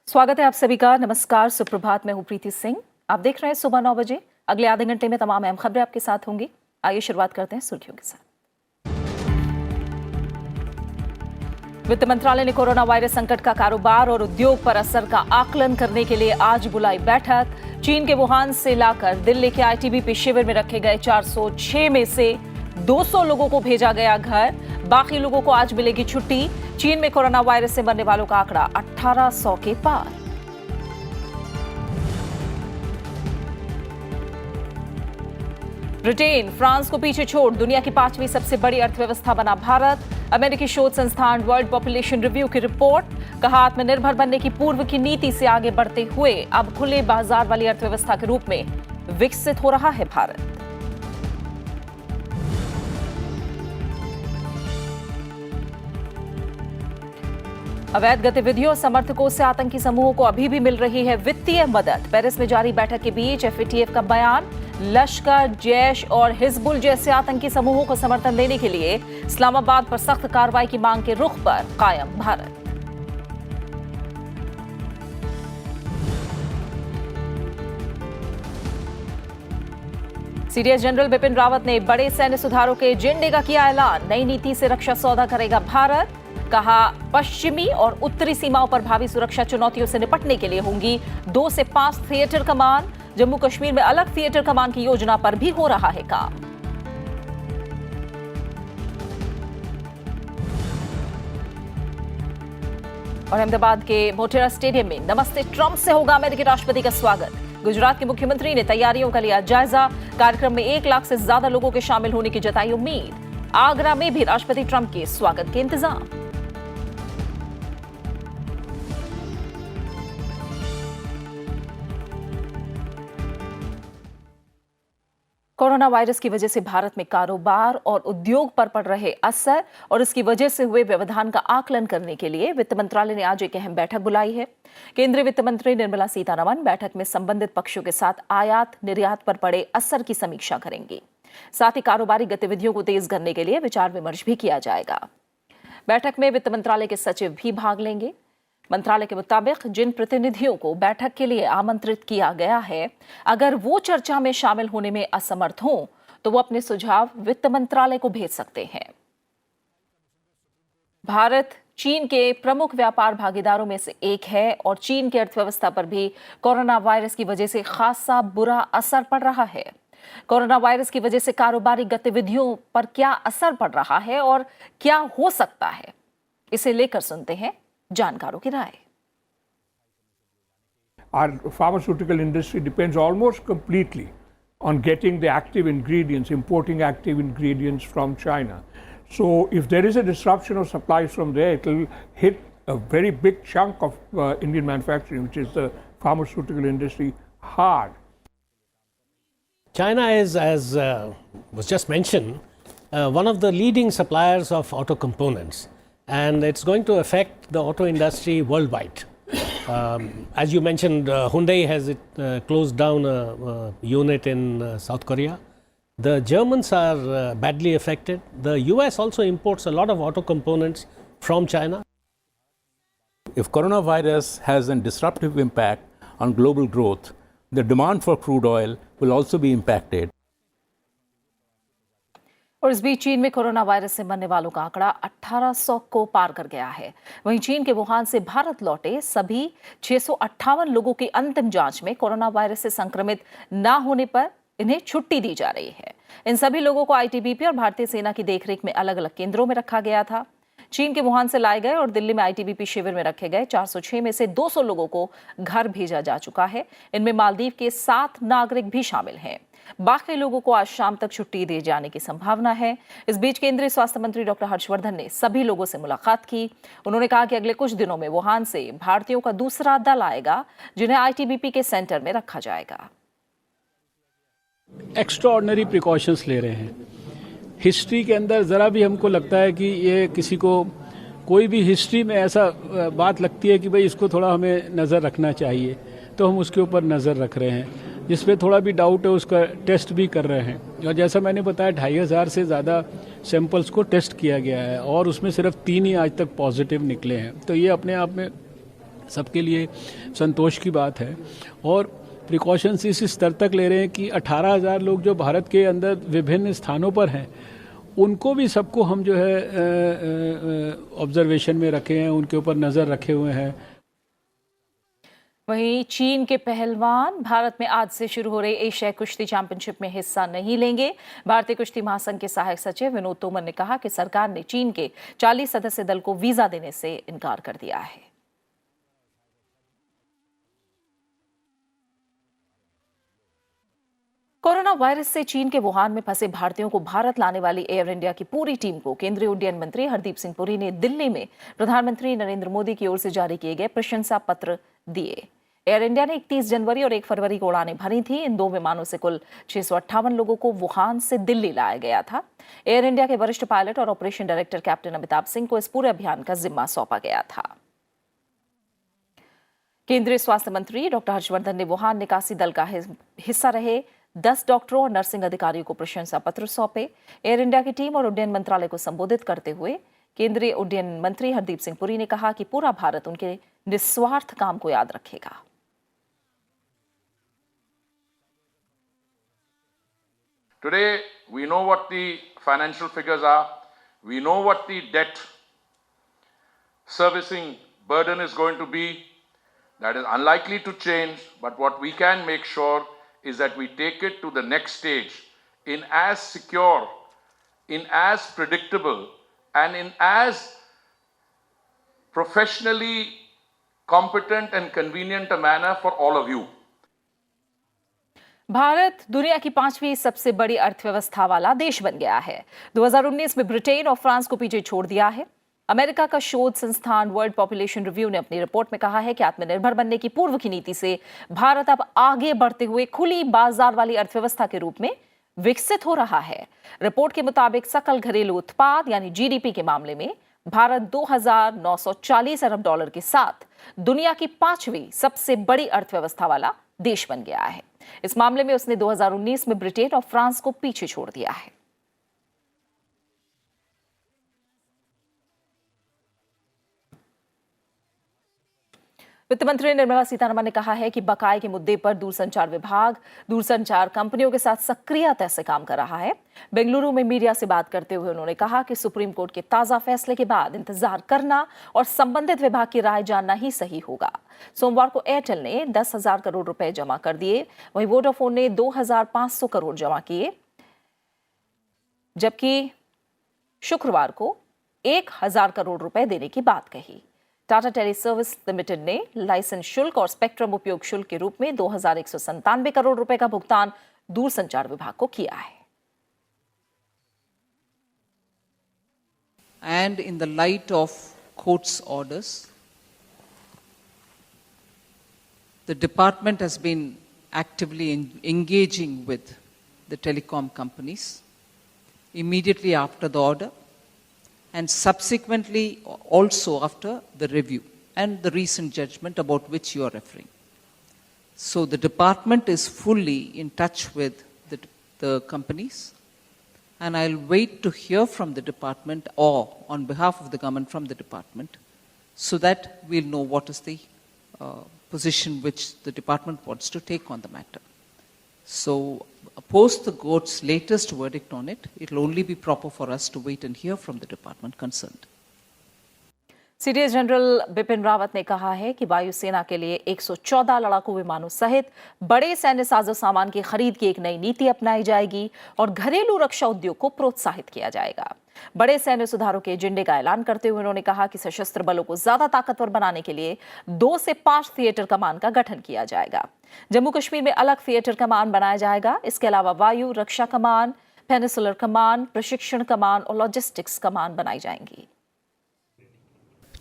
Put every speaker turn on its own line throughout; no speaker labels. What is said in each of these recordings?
स्वागत है आप सभी का। नमस्कार, सुप्रभात। मैं हूं प्रीति सिंह। आप देख रहे हैं सुबह 9 बजे। अगले आधे घंटे में तमाम अहम खबरें आपके साथ होंगी। आइए शुरुआत करते हैं सुर्खियों के साथ। वित्त मंत्रालय ने कोरोना वायरस संकट का कारोबार और उद्योग पर असर का आकलन करने के लिए आज बुलाई बैठक। चीन के वुहान से लाकर दिल्ली के आईटीबीपी शिविर में रखे गए 406 में से 200 लोगों को भेजा गया घर। बाकी लोगों को आज मिलेगी छुट्टी। चीन में कोरोना वायरस से मरने वालों का आंकड़ा 1800 के पार। ब्रिटेन फ्रांस को पीछे छोड़ दुनिया की 5वीं सबसे बड़ी अर्थव्यवस्था बना भारत। अमेरिकी शोध संस्थान वर्ल्ड पॉपुलेशन रिव्यू की रिपोर्ट। कहा, आत्मनिर्भर बनने की पूर्व की नीति से आगे बढ़ते हुए अब खुले बाजार वाली अर्थव्यवस्था के रूप में विकसित हो रहा है भारत। अवैध गतिविधियों और समर्थकों से आतंकी समूहों को अभी भी मिल रही है वित्तीय मदद। पेरिस में जारी बैठक के बीच एफएटीएफ का बयान। लश्कर, जैश और हिजबुल जैसे आतंकी समूहों को समर्थन देने के लिए इस्लामाबाद पर सख्त कार्रवाई की मांग के रुख पर कायम भारत। सीडीएस जनरल बिपिन रावत ने बड़े सैन्य सुधारों के एजेंडे का किया ऐलान। नई नीति से रक्षा सौदा करेगा भारत। कहा, पश्चिमी और उत्तरी सीमाओं पर भावी सुरक्षा चुनौतियों से निपटने के लिए होंगी 2 से 5 थिएटर कमान। जम्मू कश्मीर में अलग थिएटर कमान की योजना पर भी हो रहा है काम। और अहमदाबाद के मोटेरा स्टेडियम में नमस्ते ट्रंप से होगा अमेरिकी राष्ट्रपति का स्वागत। गुजरात के मुख्यमंत्री ने तैयारियों का लिया जायजा। कार्यक्रम में 1 लाख से ज्यादा लोगों के शामिल होने की जताई उम्मीद। आगरा में भी राष्ट्रपति ट्रंप के स्वागत के इंतजाम। कोरोना वायरस की वजह से भारत में कारोबार और उद्योग पर पड़ रहे असर और इसकी वजह से हुए व्यवधान का आकलन करने के लिए वित्त मंत्रालय ने आज एक अहम बैठक बुलाई है। केंद्रीय वित्त मंत्री निर्मला सीतारमण बैठक में संबंधित पक्षों के साथ आयात निर्यात पर पड़े असर की समीक्षा करेंगी। साथ ही कारोबारी गतिविधियों को तेज करने के लिए विचार विमर्श भी किया जाएगा। बैठक में वित्त मंत्रालय के सचिव भी भाग लेंगे। मंत्रालय के मुताबिक जिन प्रतिनिधियों को बैठक के लिए आमंत्रित किया गया है, अगर वो चर्चा में शामिल होने में असमर्थ हों तो वो अपने सुझाव वित्त मंत्रालय को भेज सकते हैं। भारत चीन के प्रमुख व्यापार भागीदारों में से एक है और चीन की अर्थव्यवस्था पर भी कोरोना वायरस की वजह से खासा बुरा असर पड़ रहा है। कोरोना वायरस की वजह से कारोबारी गतिविधियों पर क्या असर पड़ रहा है और क्या हो सकता है, इसे लेकर सुनते हैं जानकारों की राय।
Our pharmaceutical industry depends almost completely on getting the active ingredients, importing active ingredients from China. So if there is a disruption of supplies from there, it will hit a very big chunk of Indian manufacturing, which is the pharmaceutical industry, hard.
China is, as was just mentioned, one of the leading suppliers of auto components, and it's going to affect the auto industry worldwide. As you mentioned, Hyundai has closed down a unit in South Korea. The Germans are badly affected. The US also imports a lot of auto components from China.
If coronavirus has a disruptive impact on global growth, the demand for crude oil will also be impacted.
और इस बीच चीन में corona virus से मरने वालों का आंकड़ा 1800 को पार कर गया है। वहीं चीन के वुहान से भारत लौटे सभी 658 लोगों की अंतिम जांच में कोरोना वायरस से संक्रमित न होने पर इन्हें छुट्टी दी जा रही है। इन सभी लोगों को आईटीबीपी और भारतीय सेना की देखरेख में अलग अलग केंद्रों में रखा गया था। चीन के वुहान से लाए गए और दिल्ली में आईटीबीपी शिविर में रखे गए 406 में से 200 लोगों को घर भेजा जा चुका है। इनमें मालदीव के 7 नागरिक भी शामिल हैं। बाकी लोगों को आज शाम तक छुट्टी दिए जाने की संभावना है। इस बीच केंद्रीय स्वास्थ्य मंत्री डॉक्टर हर्षवर्धन ने सभी लोगों से मुलाकात की। उन्होंने कहा कि अगले कुछ दिनों में वुहान से भारतीयों का दूसरा दल आएगा, जिन्हें आईटीबीपी के सेंटर में रखा जाएगा।
एक्स्ट्राऑर्डिनरी प्रिकॉशंस ले रहे हैं। हिस्ट्री के अंदर ज़रा भी हमको लगता है कि ये किसी को कोई भी हिस्ट्री में ऐसा बात लगती है कि भाई इसको थोड़ा हमें नज़र रखना चाहिए, तो हम उसके ऊपर नज़र रख रहे हैं। जिस पे थोड़ा भी डाउट है उसका टेस्ट भी कर रहे हैं। और जैसा मैंने बताया 2500 से ज़्यादा सैंपल्स को टेस्ट किया गया है और उसमें सिर्फ 3 ही आज तक पॉजिटिव निकले हैं। तो ये अपने आप में सबके लिए संतोष की बात है। और प्रिकॉशंस इस स्तर तक ले रहे हैं कि 18,000 लोग जो भारत के अंदर विभिन्न स्थानों पर हैं, उनको भी सबको हम जो है ऑब्जर्वेशन में रखे हैं, उनके ऊपर नज़र रखे हुए हैं।
वहीं चीन के पहलवान भारत में आज से शुरू हो रही एशियाई कुश्ती चैंपियनशिप में हिस्सा नहीं लेंगे। भारतीय कुश्ती महासंघ के सहायक सचिव विनोद तोमर ने कहा कि सरकार ने चीन के 40 सदस्य दल को वीजा देने से इनकार कर दिया है। कोरोना वायरस से चीन के वुहान में फंसे भारतीयों को भारत लाने वाली एयर इंडिया की पूरी टीम को केंद्रीय उड्डयन मंत्री हरदीप सिंह पुरी ने दिल्ली में प्रधानमंत्री नरेंद्र मोदी की ओर से जारी किए गए प्रशंसा पत्र दिए। एयर इंडिया ने 31 जनवरी और 1 फरवरी को उड़ानें भरी थी। इन 2 विमानों से कुल 658 लोगों को वुहान से दिल्ली लाया गया था। एयर इंडिया के वरिष्ठ पायलट और operation director captain Amitabh Singh को इस पूरे अभियान का जिम्मा सौंपा गया था। केंद्रीय स्वास्थ्य मंत्री डॉक्टर हर्षवर्धन ने वुहान निकासी दल का हिस्सा रहे 10 डॉक्टरों और नर्सिंग अधिकारियों को प्रशंसा पत्र सौंपे। एयर इंडिया की टीम और उड्डयन मंत्रालय को संबोधित करते हुए केंद्रीय उड्डयन मंत्री हरदीप सिंह पुरी ने कहा कि पूरा भारत उनके निस्वार्थ काम को याद रखेगा।
Today, we know what the financial figures are. We know what the debt servicing burden is going to be. That is unlikely to change, but what we can make sure is that we take it to the next stage in as secure, in as predictable, and in as professionally competent and convenient a manner for all of you.
Bharat दुनिया की 5वीं सबसे बड़ी अर्थव्यवस्था वाला देश बन गया है। 2019 में ब्रिटेन और फ्रांस को पीछे छोड़ दिया है। अमेरिका का शोध संस्थान वर्ल्ड पॉपुलेशन रिव्यू ने अपनी रिपोर्ट में कहा है कि आत्मनिर्भर बनने की पूर्व की नीति से भारत अब आगे बढ़ते हुए खुली बाजार वाली अर्थव्यवस्था के रूप में विकसित हो रहा है। रिपोर्ट के मुताबिक सकल घरेलू उत्पाद यानी जीडीपी के मामले में भारत 2,940 अरब डॉलर के साथ दुनिया की 5वीं सबसे बड़ी अर्थव्यवस्था वाला देश बन गया है। इस मामले में उसने 2019 में ब्रिटेन और फ्रांस को पीछे छोड़ दिया है। वित्त मंत्री निर्मला सीतारमण ने कहा है कि बकाये के मुद्दे पर दूरसंचार विभाग दूरसंचार कंपनियों के साथ सक्रियता से काम कर रहा है। बेंगलुरु में मीडिया से बात करते हुए उन्होंने कहा कि सुप्रीम कोर्ट के ताजा फैसले के बाद इंतजार करना और संबंधित विभाग की राय जानना ही सही होगा। सोमवार को एयरटेल ने 10,000 करोड़ रुपए जमा कर दिए, वहीं वोडाफोन ने 2,500 करोड़ जमा किए, जबकि शुक्रवार को 1,000 करोड़ रुपए देने की बात कही। टाटा टेली सर्विस लिमिटेड ने लाइसेंस शुल्क और स्पेक्ट्रम उपयोग शुल्क के रूप में 2,197 करोड़ रुपए का भुगतान दूरसंचार विभाग को किया है।
And in the light of court's orders, the department has been actively engaging with the telecom companies immediately after the order and subsequently also after the review and the recent judgment about which you are referring. So the department is fully in touch with the companies, and I'll wait to hear from the department or on behalf of the government from the department so that we'll know what is the position which the department wants to take on the matter. So post the court's latest verdict on it, it will only be proper for us to wait and hear from the department concerned.
CDS general Bipin Rawat ने कहा है कि वायुसेना के लिए 114 लड़ाकू विमानों सहित बड़े सैन्य साजो सामान की खरीद की एक नई नीति अपनाई जाएगी और घरेलू रक्षा उद्योग को प्रोत्साहित किया जाएगा। बड़े सैन्य सुधारों के एजेंडे का ऐलान करते हुए उन्होंने कहा कि सशस्त्र बलों को ज्यादा ताकतवर बनाने के लिए 2 से 5 थिएटर कमान का गठन किया जाएगा। जम्मू कश्मीर में अलग थिएटर कमान बनाया जाएगा। इसके अलावा वायु रक्षा कमान, पेनिसुलर कमान, प्रशिक्षण कमान और लॉजिस्टिक्स कमान बनाई जाएंगी।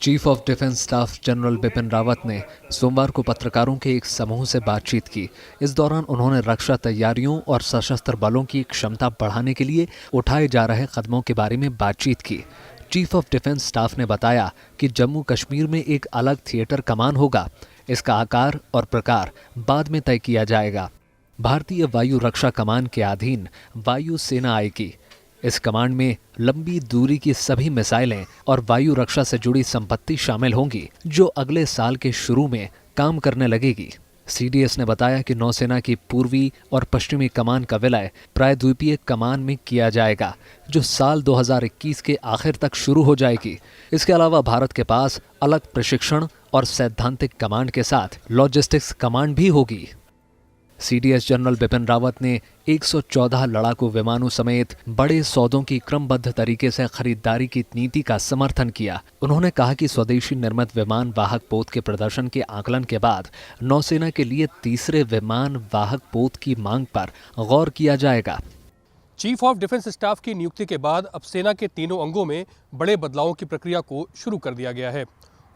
Chief of defence staff general Bipin Rawat ने सोमवार को पत्रकारों के एक समूह से बातचीत की। इस दौरान उन्होंने रक्षा तैयारियों और सशस्त्र बलों की क्षमता बढ़ाने के लिए उठाए जा रहे कदमों के बारे में बातचीत की। चीफ ऑफ डिफेंस स्टाफ ने बताया कि जम्मू कश्मीर में एक अलग थिएटर कमान होगा। इसका आकार और प्रकार बाद में तय किया जाएगा। भारतीय वायु रक्षा कमान के अधीन वायु सेना आएगी। इस कमांड में लंबी दूरी की सभी मिसाइलें और वायु रक्षा से जुड़ी संपत्ति शामिल होंगी, जो अगले साल के शुरू में काम करने लगेगी। सीडीएस ने बताया कि नौसेना की पूर्वी और पश्चिमी कमान का विलय प्रायद्वीपीय कमान में किया जाएगा, जो साल 2021 के आखिर तक शुरू हो जाएगी। इसके अलावा भारत के पास अलग प्रशिक्षण और सैद्धांतिक कमांड के साथ लॉजिस्टिक्स कमांड भी होगी। सीडीएस जनरल बिपिन रावत ने 114 लड़ाकू विमानों समेत बड़े सौदों की क्रमबद्ध तरीके से खरीदारी की नीति का समर्थन किया। उन्होंने कहा कि स्वदेशी निर्मित विमान वाहक पोत के प्रदर्शन के आकलन के बाद नौसेना के लिए तीसरे विमान वाहक पोत की मांग पर गौर किया जाएगा।
चीफ ऑफ डिफेंस स्टाफ की नियुक्ति के बाद अब सेना के तीनों अंगों में बड़े बदलावों की प्रक्रिया को शुरू कर दिया गया है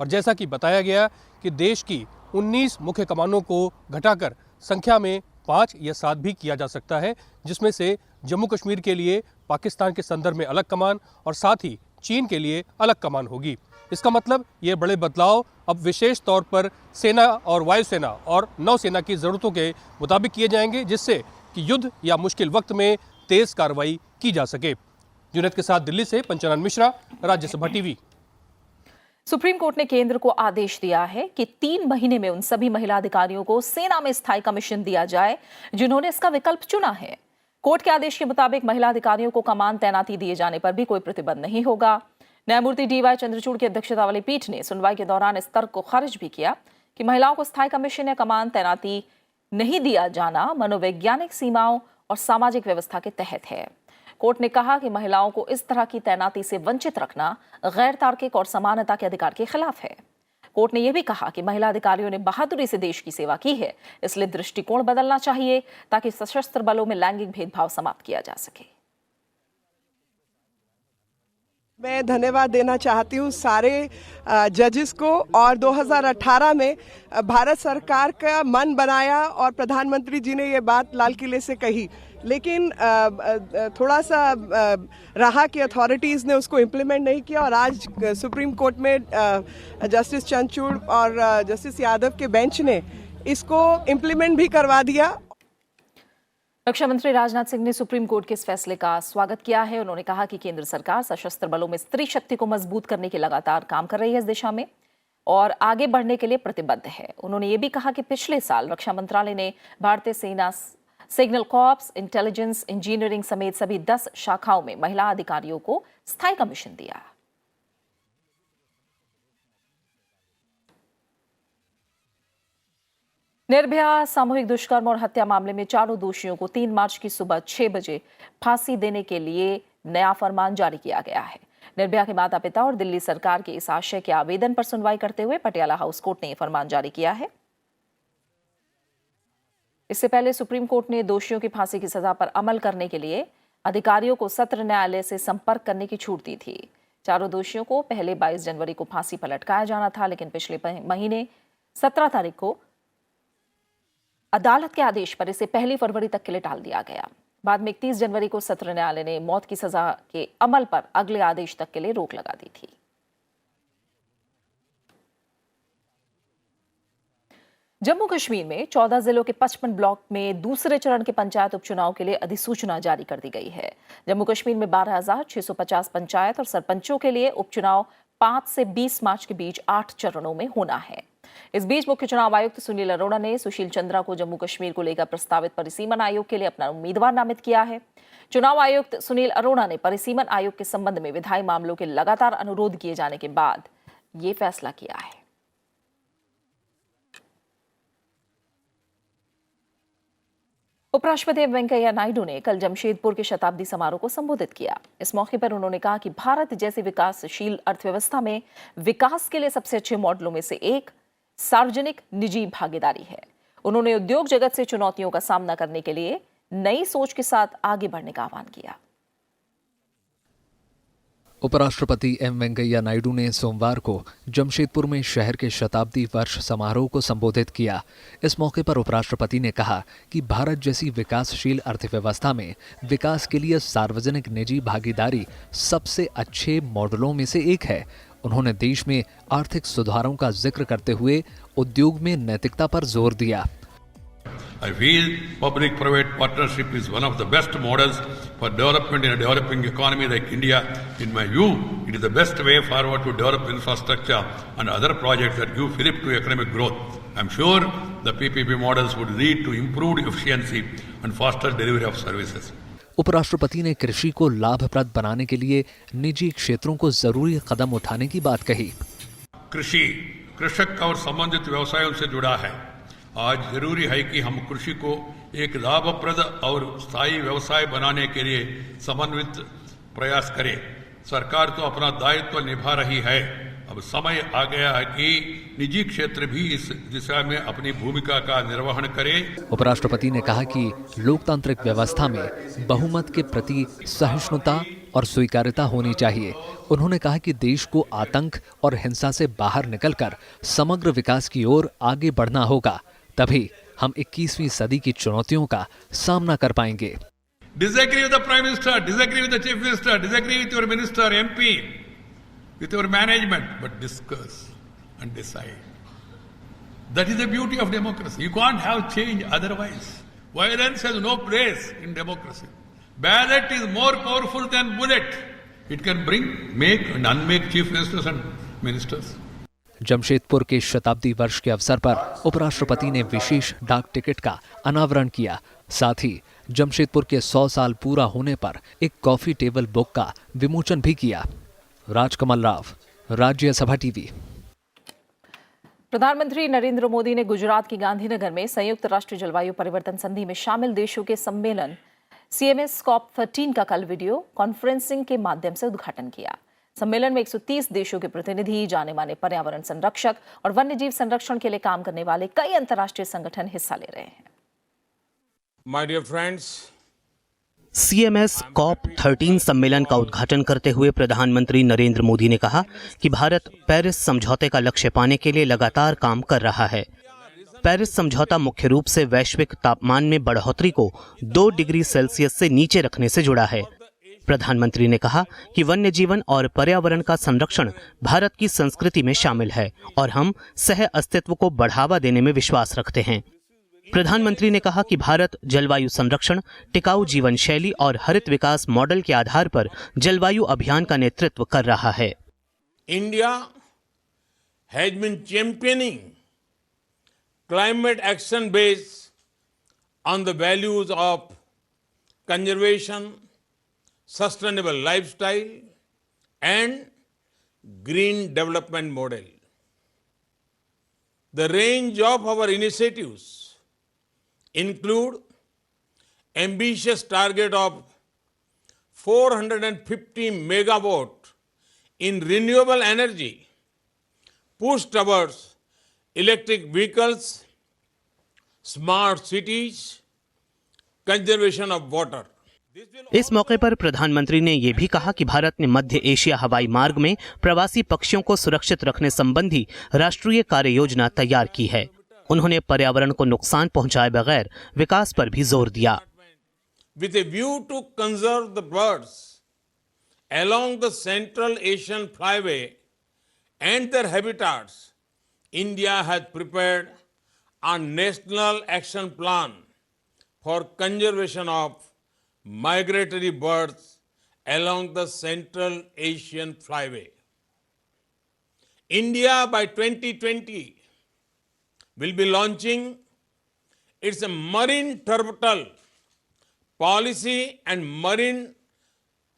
और जैसा कि बताया गया कि देश की 19 मुख्य कमानों को घटाकर संख्या में 5 या 7 भी किया जा सकता है, जिसमें से जम्मू कश्मीर के लिए पाकिस्तान के संदर्भ में अलग कमान और साथ ही चीन के लिए अलग कमान होगी। इसका मतलब ये बड़े बदलाव अब विशेष तौर पर सेना और वायुसेना और नौसेना की ज़रूरतों के मुताबिक किए जाएंगे, जिससे कि युद्ध या मुश्किल वक्त में तेज़ कार्रवाई की जा सके। जुनैद के साथ दिल्ली से Panchanan Mishra, Rajya Sabha TV.
Supreme court ने केंद्र को आदेश दिया है कि 3 महीने में उन सभी महिला अधिकारियों को सेना में स्थायी कमीशन दिया जाए जिन्होंने इसका विकल्प चुना है। कोर्ट के आदेश के मुताबिक महिला अधिकारियों को कमान तैनाती दिए जाने पर भी कोई प्रतिबंध नहीं होगा। न्यायमूर्ति डीवाई चंद्रचूड़ की अध्यक्षता वाली पीठ ने सुनवाई के दौरान इस तर्क को खारिज भी किया कि महिलाओं को स्थायी कमीशन या कमान तैनाती नहीं दिया जाना मनोवैज्ञानिक सीमाओं और सामाजिक व्यवस्था के तहत है। कोर्ट ने कहा कि महिलाओं को इस तरह की तैनाती से वंचित रखना गैर तार्किक और समानता के अधिकार के खिलाफ है। कोर्ट ने यह भी कहा कि महिला अधिकारियों ने बहादुरी से देश की सेवा की है, इसलिए दृष्टिकोण बदलना चाहिए ताकि सशस्त्र बलों में लैंगिक भेदभाव समाप्त किया जा सके।
मैं धन्यवाद देना चाहती हूँ सारे जजेस को और 2018 में भारत सरकार का मन बनाया और प्रधानमंत्री जी ने ये बात लाल किले से कही, लेकिन थोड़ा सा रहा कि अथॉरिटीज़ ने उसको इम्प्लीमेंट नहीं किया और आज सुप्रीम कोर्ट में जस्टिस चंद्रचूड़ और जस्टिस यादव के बेंच ने इसको इम्प्लीमेंट भी करवा दिया।
रक्षा मंत्री राजनाथ सिंह ने सुप्रीम कोर्ट के इस फैसले का स्वागत किया है। उन्होंने कहा कि केंद्र सरकार सशस्त्र बलों में स्त्री शक्ति को मजबूत करने के लगातार काम कर रही है इस दिशा में और आगे बढ़ने के लिए प्रतिबद्ध है। उन्होंने ये भी कहा कि पिछले साल रक्षा मंत्रालय ने भारतीय सेना, सिग्नल कॉर्प्स, इंटेलिजेंस, इंजीनियरिंग समेत सभी 10 शाखाओं में महिला अधिकारियों को स्थायी कमीशन दिया। निर्भया सामूहिक दुष्कर्म और हत्या मामले में चारों दोषियों को 3 मार्च की सुबह 6 बजे फांसी देने के लिए नया फरमान जारी किया गया है। निर्भया के माता पिता और दिल्ली सरकार के इस आशय के आवेदन पर सुनवाई करते हुए पटियाला हाउस कोर्ट ने यह फरमान जारी किया है। इससे पहले सुप्रीम कोर्ट ने दोषियों की फांसी की सजा पर अमल करने के लिए अधिकारियों को सत्र न्यायालय से संपर्क करने की छूट दी थी। चारों दोषियों को पहले 22 जनवरी को फांसी पर लटकाया जाना था, लेकिन पिछले महीने 17 तारीख को अदालत के आदेश पर इसे 1 फरवरी तक के लिए टाल दिया गया। बाद में 31 जनवरी को सत्र न्यायालय ने मौत की सजा के अमल पर अगले आदेश तक के लिए रोक लगा दी थी। जम्मू कश्मीर में 14 जिलों के 55 ब्लॉक में दूसरे चरण के पंचायत उपचुनाव के लिए अधिसूचना जारी कर दी गई है। जम्मू कश्मीर में 12,650 पंचायत और सरपंचों के लिए उपचुनाव 5 से 20 मार्च के बीच 8 चरणों में होना है। इस बीच मुख्य चुनाव आयुक्त सुनील अरोड़ा ने सुशील चंद्रा को जम्मू कश्मीर को लेकर प्रस्तावित परिसीमन आयोग के लिए अपना उम्मीदवार नामित किया है। चुनाव आयुक्त सुनील अरोड़ा ने परिसीमन आयोग के संबंध में विधायी मामलों के लगातार अनुरोध किए जाने के बाद ये फैसला किया है। उपराष्ट्रपति वेंकैया नायडू ने कल जमशेदपुर के शताब्दी समारोह को संबोधित किया। इस मौके पर उन्होंने कहा कि भारत जैसी विकासशील अर्थव्यवस्था में विकास के लिए सबसे अच्छे मॉडलों में से एक सार्वजनिक निजी भागीदारी है। उन्होंने उद्योग जगत से चुनौतियों का सामना करने के लिए नई सोच के साथ आगे बढ़ने का आह्वान किया।
उपराष्ट्रपति एम वेंकैया नायडू ने सोमवार को जमशेदपुर में शहर के शताब्दी वर्ष समारोह को संबोधित किया। इस मौके पर उपराष्ट्रपति ने कहा कि भारत जैसी विकासशील अर्थव्यवस्था में विकास के लिए सार्वजनिक निजी भागीदारी सबसे अच्छे मॉडलों में से एक है। उन्होंने देश में आर्थिक सुधारों का जिक्र करते हुए उद्योग में नैतिकता पर जोर दिया।
I feel public-private partnership is one of the best models for development in a developing economy like India. In my view, it is the best way forward to develop infrastructure and other projects that give fillip to economic growth. I am sure the PPP models would lead to improved efficiency and faster delivery of services.
उपराष्ट्रपति ने कृषि को लाभप्रद बनाने के लिए निजी क्षेत्रों को जरूरी कदम उठाने की बात कही।
कृषि कृषक और संबंधित व्यवसायों से जुड़ा है। आज जरूरी है कि हम कृषि को एक लाभप्रद और स्थायी व्यवसाय बनाने के लिए समन्वित प्रयास करें। सरकार तो अपना दायित्व निभा रही है, अब समय आ गया है कि निजी क्षेत्र भी इस दिशा में अपनी भूमिका का निर्वहन करे।
उपराष्ट्रपति ने कहा कि लोकतांत्रिक व्यवस्था में बहुमत के प्रति सहिष्णुता और स्वीकार्यता होनी चाहिए। उन्होंने कहा कि देश को आतंक और हिंसा से बाहर निकलकर समग्र विकास की ओर आगे बढ़ना होगा, तभी हम 21वीं सदी की चुनौतियों का सामना कर पाएंगे।
Disagree with the Prime Minister, disagree with the Chief Minister, disagree with your Minister, MP, with your management, but discuss and decide. That is the beauty of democracy. You can't have change otherwise. Violence has no place in democracy. Ballot is more powerful than bullet. It can make and unmake chief ministers and ministers.
Jamshedpur के शताब्दी वर्ष के अवसर पर उपराष्ट्रपति ने विशेष डाक ticket का अनावरण किया। साथ ही जमशेदपुर के 100 साल पूरा होने पर एक कॉफी टेबल बुक का विमोचन भी किया। राजकमल राव, राज्यसभा टीवी।
प्रधानमंत्री नरेंद्र मोदी ने गुजरात के गांधीनगर में संयुक्त राष्ट्र जलवायु परिवर्तन संधि में शामिल देशों के सम्मेलन CMS COP13 का कल वीडियो कॉन्फ्रेंसिंग के माध्यम से उद्घाटन किया। सम्मेलन में 130 देशों के प्रतिनिधि, जाने माने पर्यावरण संरक्षक और वन्यजीव संरक्षण के लिए काम करने वाले कई अंतर्राष्ट्रीय संगठन हिस्सा ले रहे हैं।
My dear friends,
CMS COP13 सम्मेलन का उद्घाटन करते हुए प्रधानमंत्री नरेंद्र मोदी ने कहा कि भारत पेरिस समझौते का लक्ष्य पाने के लिए लगातार काम कर रहा है। पेरिस समझौता मुख्य रूप से वैश्विक तापमान में बढ़ोतरी को 2 डिग्री सेल्सियस से नीचे रखने से जुड़ा है। प्रधानमंत्री ने कहा कि वन्य जीवन और पर्यावरण का संरक्षण भारत की संस्कृति में शामिल है और हम सह अस्तित्व को बढ़ावा देने में विश्वास रखते हैं। प्रधानमंत्री ने कहा कि भारत जलवायु संरक्षण, टिकाऊ जीवन शैली और हरित विकास मॉडल के आधार पर जलवायु अभियान का नेतृत्व कर रहा है।
India has been championing climate action based on the values of conservation, sustainable lifestyle and green development model. The range of our initiatives include ambitious target of 450 megawatt in renewable energy, push towards electric vehicles, smart cities, conservation of water.
इस मौके पर प्रधानमंत्री ने यह भी कहा कि भारत ने मध्य एशिया हवाई मार्ग में प्रवासी पक्षियों को सुरक्षित रखने संबंधी राष्ट्रीय कार्य योजना तैयार की है। उन्होंने पर्यावरण को नुकसान पहुंचाए बगैर विकास पर भी जोर दिया।
With a view to conserve the birds along the Central Asian Flyway and their habitats, India has prepared a national action plan for conservation of migratory birds along the Central Asian Flyway. India by 2020 will be launching its marine turtle policy and marine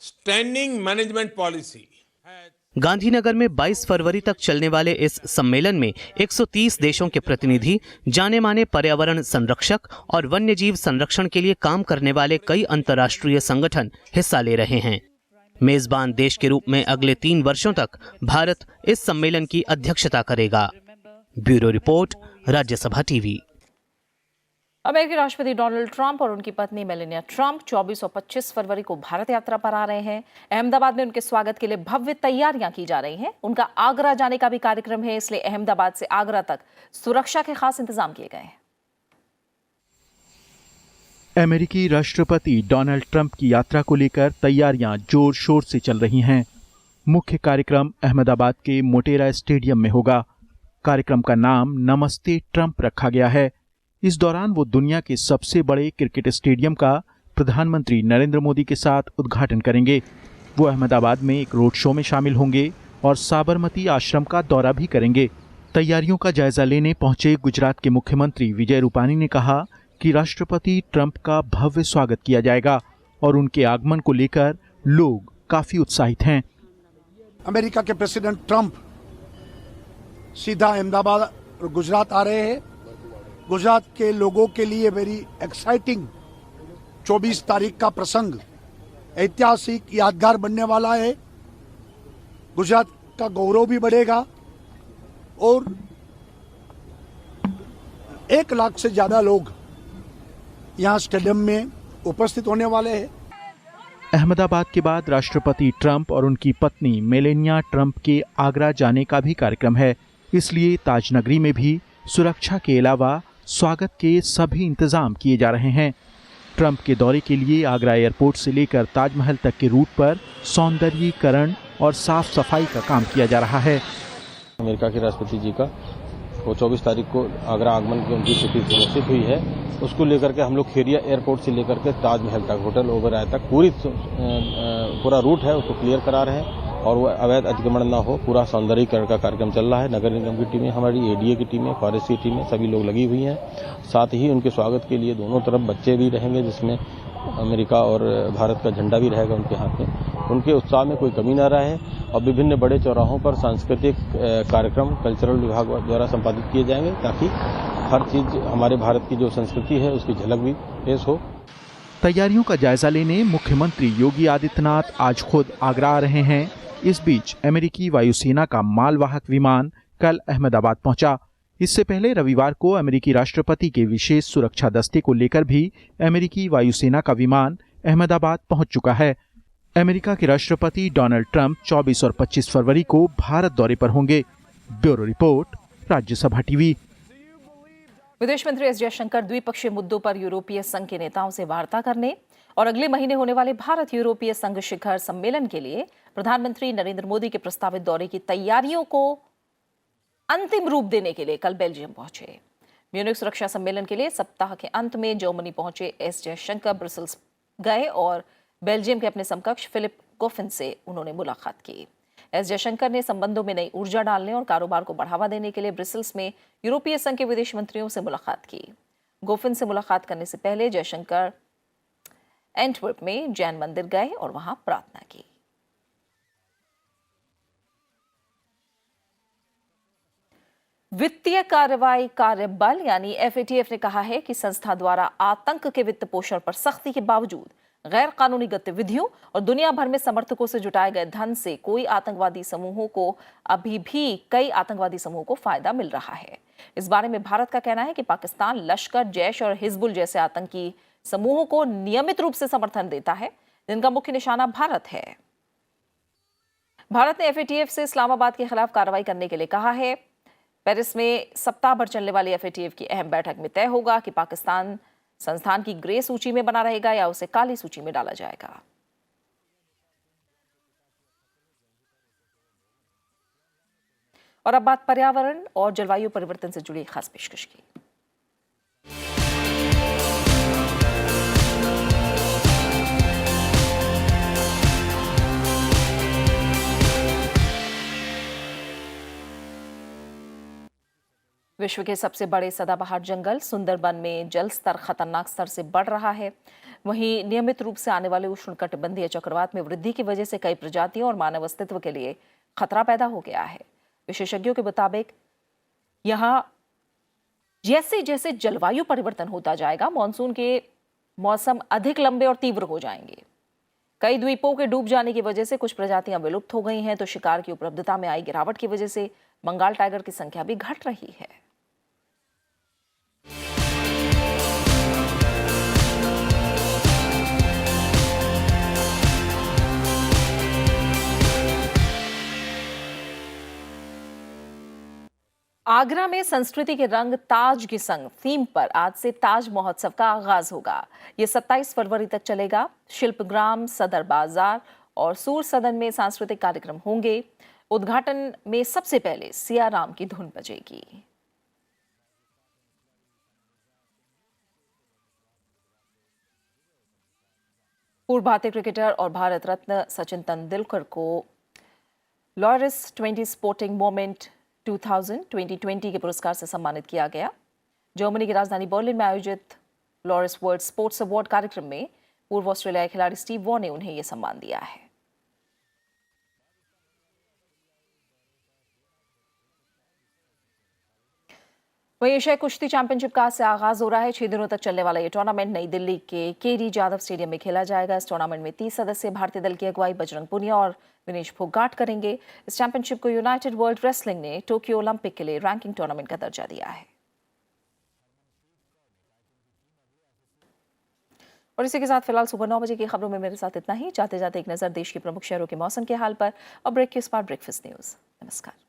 standing management policy.
Gandhinagar में 22 फरवरी तक चलने वाले इस सम्मेलन में 130 देशों के प्रतिनिधि, जाने माने पर्यावरण संरक्षक और वन्यजीव संरक्षण के लिए काम करने वाले कई अंतर्राष्ट्रीय संगठन हिस्सा ले रहे हैं। मेजबान देश के रूप में अगले 3 वर्षों तक भारत इस सम्मेलन की अध्यक्षता करेगा। Bureau report, Rajya Sabha TV.
अमेरिकी राष्ट्रपति डोनाल्ड ट्रंप और उनकी पत्नी मेलानिया ट्रंप 24 और 25 फरवरी को भारत यात्रा पर आ रहे हैं। अहमदाबाद में उनके स्वागत के लिए भव्य तैयारियां की जा रही हैं। उनका आगरा जाने का भी कार्यक्रम है, इसलिए अहमदाबाद से आगरा तक सुरक्षा के खास इंतजाम किए गए हैं।
अमेरिकी राष्ट्रपति डोनाल्ड ट्रंप की यात्रा को लेकर तैयारियां जोर शोर से चल रही हैं। मुख्य कार्यक्रम अहमदाबाद के मोटेरा स्टेडियम में होगा। कार्यक्रम का नाम नमस्ते ट्रंप रखा गया है। इस दौरान वो दुनिया के सबसे बड़े क्रिकेट स्टेडियम का प्रधानमंत्री नरेंद्र मोदी के साथ उद्घाटन करेंगे। वो अहमदाबाद में एक रोड शो में शामिल होंगे और साबरमती आश्रम का दौरा भी करेंगे। तैयारियों का जायजा लेने पहुंचे गुजरात के मुख्यमंत्री विजय रूपानी ने कहा कि राष्ट्रपति ट्रंप का भव्य स्वागत किया जाएगा और उनके आगमन को लेकर लोग काफी उत्साहित हैं।
अमेरिका के प्रेसिडेंट ट्रंप सीधा अहमदाबाद और गुजरात आ रहे हैं। गुजरात के लोगों के लिए वेरी एक्साइटिंग 24 तारीख का प्रसंग ऐतिहासिक यादगार बनने वाला है। गुजरात का गौरव भी बढ़ेगा और 1 लाख से ज्यादा लोग यहाँ स्टेडियम में उपस्थित होने वाले हैं।
अहमदाबाद के बाद राष्ट्रपति ट्रंप और उनकी पत्नी मेलेनिया ट्रंप के आगरा जाने का भी कार्यक्रम है, इसलिए ताजनगरी में भी सुरक्षा के अलावा स्वागत के सभी इंतजाम किए जा रहे हैं। ट्रंप के दौरे के लिए आगरा एयरपोर्ट से लेकर ताजमहल तक के रूट पर सौंदर्यीकरण और साफ सफाई का काम किया जा रहा है।
अमेरिका के राष्ट्रपति जी का वो 24 तारीख को आगरा आगमन की उनकी तिथि निश्चित हुई है। उसको लेकर के हम लोग खेरिया एयरपोर्ट से लेकर के ताजमहल तक, होटल ओबराय तक पूरा रूट है उसको क्लियर करा रहे हैं और वो अवैध अतिक्रमण ना हो, पूरा सौंदर्यीकरण का कार्यक्रम चल रहा है। नगर निगम की टीमें, हमारी एडीए की टीमें, फॉरेस्ट की टीमें, सभी लोग लगी हुई हैं। साथ ही उनके स्वागत के लिए दोनों तरफ बच्चे भी रहेंगे, जिसमें अमेरिका और भारत का झंडा भी रहेगा उनके हाथ में। उनके उत्साह में कोई कमी न रहे और विभिन्न बड़े चौराहों पर सांस्कृतिक कार्यक्रम कल्चरल विभाग द्वारा संपादित किए जाएंगे, ताकि हर चीज हमारे भारत की जो संस्कृति है उसकी झलक भी पेश हो।
तैयारियों का जायजा लेने मुख्यमंत्री योगी आदित्यनाथ आज खुद आगरा आ रहे हैं। इस बीच अमेरिकी वायुसेना का मालवाहक विमान कल अहमदाबाद पहुंचा। इससे पहले रविवार को अमेरिकी राष्ट्रपति के विशेष सुरक्षा दस्ते को लेकर भी अमेरिकी वायुसेना का विमान अहमदाबाद पहुंच चुका है। अमेरिका के राष्ट्रपति डोनाल्ड ट्रंप 24 और 25 फरवरी को भारत दौरे पर होंगे। Bureau report, Rajya Sabha TV.
विदेश मंत्री एस जयशंकर द्विपक्षीय मुद्दों पर यूरोपीय संघ के नेताओं से वार्ता करने और अगले महीने होने वाले भारत यूरोपीय संघ शिखर सम्मेलन के लिए प्रधानमंत्री नरेंद्र मोदी के प्रस्तावित दौरे की तैयारियों को अंतिम रूप देने के लिए कल बेल्जियम पहुंचे। म्यूनिख सुरक्षा सम्मेलन के लिए सप्ताह के अंत में जर्मनी पहुंचे एस जयशंकर ब्रसेल्स गए और बेल्जियम के अपने समकक्ष फिलिप गोफिन से उन्होंने मुलाकात की। एस जयशंकर ने संबंधों में नई ऊर्जा डालने और कारोबार को बढ़ावा देने के लिए ब्रसेल्स में यूरोपीय संघ के विदेश मंत्रियों से मुलाकात की। गोफिन से मुलाकात करने से पहले जयशंकर एंटवर्प में जैन मंदिर गए और वहां प्रार्थना की। वित्तीय कार्रवाई कार्य बल यानी एफएटीएफ ने कहा है कि संस्था द्वारा आतंक के वित्त पोषण पर सख्ती के बावजूद गैर कानूनी गतिविधियों और दुनिया भर में समर्थकों से जुटाए गए धन से कई आतंकवादी समूहों को फायदा मिल रहा है। इस बारे में भारत का कहना है कि पाकिस्तान लश्कर, जैश और हिजबुल जैसे आतंकी समूहों को नियमित रूप से समर्थन देता है, जिनका मुख्य निशाना भारत है। भारत ने एफएटीएफ से इस्लामाबाद के खिलाफ कार्रवाई करने के लिए कहा है। पेरिस में सप्ताह भर चलने वाली एफएटीएफ की अहम बैठक में तय होगा कि पाकिस्तान संस्थान की ग्रे सूची में बना रहेगा या उसे काली सूची में डाला जाएगा। और अब बात पर्यावरण और जलवायु परिवर्तन से जुड़ी खास पेशकश की। विश्व के सबसे बड़े सदाबहार जंगल सुंदरबन में जल स्तर खतरनाक स्तर से बढ़ रहा है। वहीं नियमित रूप से आने वाले उष्णकटिबंधीय चक्रवात में वृद्धि की वजह से कई प्रजातियों और मानव अस्तित्व के लिए खतरा पैदा हो गया है। विशेषज्ञों के मुताबिक यहाँ जैसे जैसे जलवायु परिवर्तन होता जाएगा, मानसून के मौसम अधिक लंबे और तीव्र हो जाएंगे। कई द्वीपों के डूब जाने की वजह से कुछ प्रजातियां विलुप्त हो गई हैं, तो शिकार की उपलब्धता में आई गिरावट की वजह से बंगाल टाइगर की संख्या भी घट रही है। आगरा में संस्कृति के रंग ताज के संग थीम पर आज से ताज महोत्सव का आगाज होगा। ये 27 फरवरी तक चलेगा। शिल्पग्राम, सदर बाजार और सूर सदन में सांस्कृतिक कार्यक्रम होंगे। उद्घाटन में सबसे पहले सिया राम की धुन बजेगी। पूर्व भारतीय क्रिकेटर और भारत रत्न सचिन तेंदुलकर को लॉरिस 20 स्पोर्टिंग मोमेंट 2020 के पुरस्कार से सम्मानित किया गया। जर्मनी की राजधानी बर्लिन में आयोजित लॉरिस वर्ल्ड स्पोर्ट्स अवार्ड कार्यक्रम में पूर्व ऑस्ट्रेलियाई खिलाड़ी स्टीव वॉ ने उन्हें यह सम्मान दिया है। वहीं एशियाई कुश्ती चैंपियनशिप का आज से आगाज हो रहा है। 6 दिनों तक चलने वाला ये टूर्नामेंट नई दिल्ली के केडी जाधव स्टेडियम में खेला जाएगा। इस टूर्नामेंट में 30 सदस्य भारतीय दल की अगुवाई बजरंग पुनिया और विनेश फोगाट करेंगे। इस चैंपियनशिप को यूनाइटेड वर्ल्ड रेसलिंग ने टोक्यो ओलंपिक के लिए रैंकिंग टूर्नामेंट का दर्जा दिया है। और इसी के साथ फिलहाल सुबह 9 बजे की खबरों में मेरे साथ इतना ही। जाते जाते एक नजर देश के प्रमुख शहरों के मौसम के हाल पर और ब्रेक के उस पार ब्रेकफास्ट न्यूज। नमस्कार।